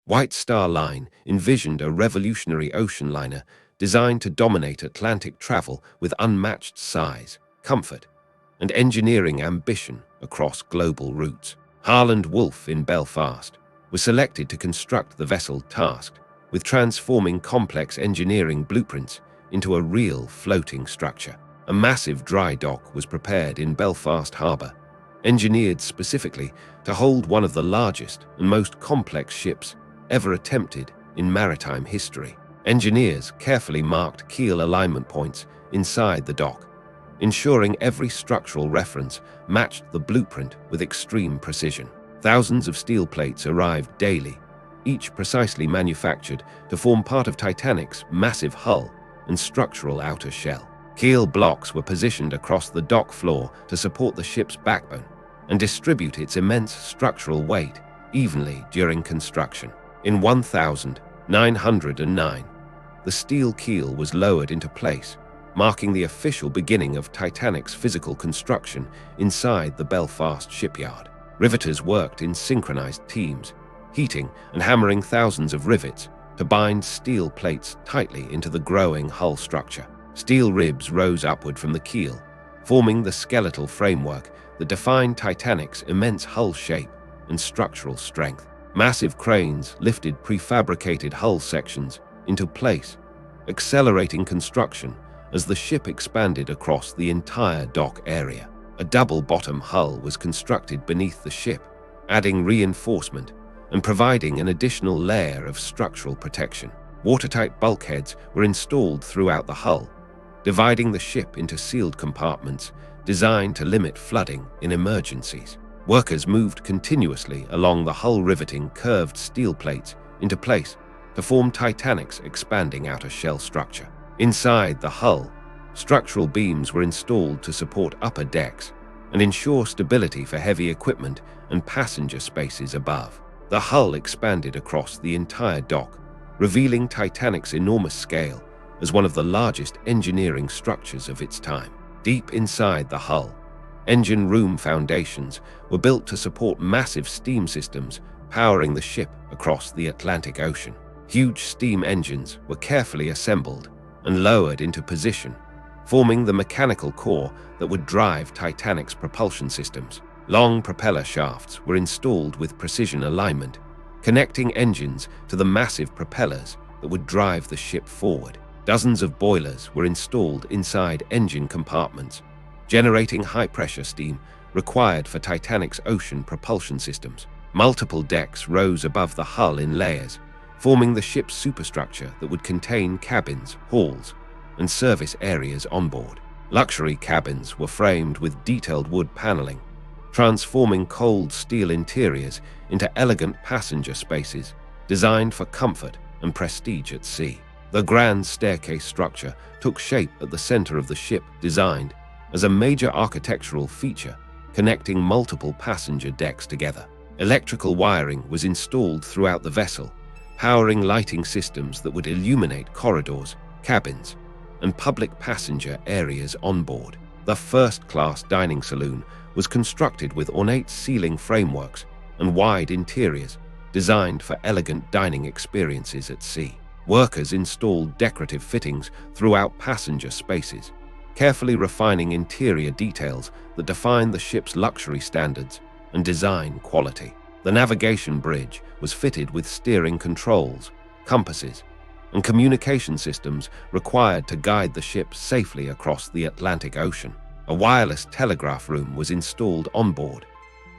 White Star Line envisioned a revolutionary ocean liner designed to dominate Atlantic travel with unmatched size, comfort, and engineering ambition across global routes. Harland Wolff in Belfast was selected to construct the vessel tasked with transforming complex engineering blueprints into a real floating structure. A massive dry dock was prepared in Belfast Harbour, engineered specifically to hold one of the largest and most complex ships ever attempted in maritime history. Engineers carefully marked keel alignment points inside the dock, ensuring every structural reference matched the blueprint with extreme precision. Thousands of steel plates arrived daily, each precisely manufactured to form part of Titanic's massive hull and structural outer shell. Keel blocks were positioned across the dock floor to support the ship's backbone and distribute its immense structural weight evenly during construction. In 1909, the steel keel was lowered into place, marking the official beginning of Titanic's physical construction inside the Belfast shipyard. Riveters worked in synchronized teams, heating and hammering thousands of rivets to bind steel plates tightly into the growing hull structure. Steel ribs rose upward from the keel, forming the skeletal framework that defined Titanic's immense hull shape and structural strength. Massive cranes lifted prefabricated hull sections into place, accelerating construction as the ship expanded across the entire dock area. A double-bottom hull was constructed beneath the ship, adding reinforcement and providing an additional layer of structural protection. Watertight bulkheads were installed throughout the hull, dividing the ship into sealed compartments designed to limit flooding in emergencies. Workers moved continuously along the hull, riveting curved steel plates into place to form Titanic's expanding outer shell structure. Inside the hull, structural beams were installed to support upper decks and ensure stability for heavy equipment and passenger spaces above. The hull expanded across the entire dock, revealing Titanic's enormous scale as one of the largest engineering structures of its time. Deep inside the hull, engine room foundations were built to support massive steam systems powering the ship across the Atlantic Ocean. Huge steam engines were carefully assembled and lowered into position, forming the mechanical core that would drive Titanic's propulsion systems. Long propeller shafts were installed with precision alignment, connecting engines to the massive propellers that would drive the ship forward. Dozens of boilers were installed inside engine compartments, generating high-pressure steam required for Titanic's ocean propulsion systems. Multiple decks rose above the hull in layers, forming the ship's superstructure that would contain cabins, halls, and service areas on board. Luxury cabins were framed with detailed wood paneling, transforming cold steel interiors into elegant passenger spaces designed for comfort and prestige at sea. The grand staircase structure took shape at the center of the ship, designed as a major architectural feature connecting multiple passenger decks together. Electrical wiring was installed throughout the vessel, powering lighting systems that would illuminate corridors, cabins, and public passenger areas on board. The first-class dining saloon was constructed with ornate ceiling frameworks and wide interiors designed for elegant dining experiences at sea. Workers installed decorative fittings throughout passenger spaces, carefully refining interior details that define the ship's luxury standards and design quality. The navigation bridge was fitted with steering controls, compasses, and communication systems required to guide the ship safely across the Atlantic Ocean. A wireless telegraph room was installed on board,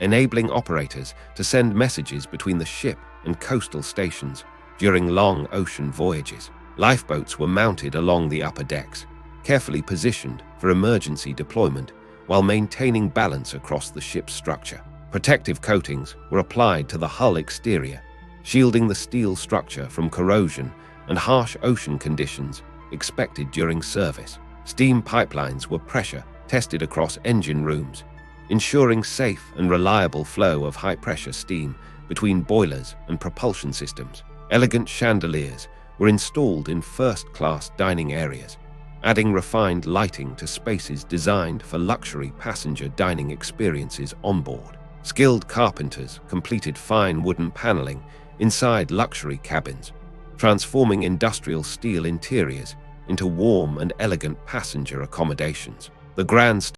enabling operators to send messages between the ship and coastal stations during long ocean voyages. Lifeboats were mounted along the upper decks, carefully positioned for emergency deployment while maintaining balance across the ship's structure. Protective coatings were applied to the hull exterior, shielding the steel structure from corrosion and harsh ocean conditions expected during service. Steam pipelines were pressure tested across engine rooms, ensuring safe and reliable flow of high-pressure steam between boilers and propulsion systems. Elegant chandeliers were installed in first-class dining areas, adding refined lighting to spaces designed for luxury passenger dining experiences on board. Skilled carpenters completed fine wooden paneling inside luxury cabins, transforming industrial steel interiors into warm and elegant passenger accommodations. The grandstand